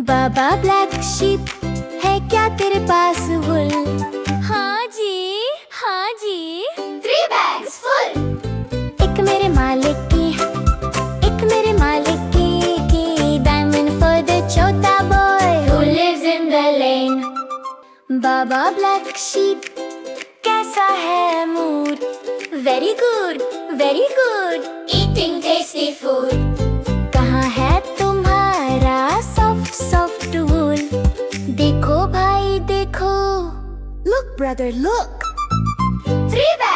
Baa baa black sheep, है क्या तेरे पास वुल? हाँ जी 3 bags full। एक मेरे मालिक की, एक मेरे मालिक की डायमंड फॉर द छोटा boy Who lives in the lane? Baa baa black sheep, कैसा है mood? Very good Eating tasty food। कहाँ है तुम्हारा सॉफ्ट वूल? देखो भाई देखो, लुक ब्रदर लुक। 3 bags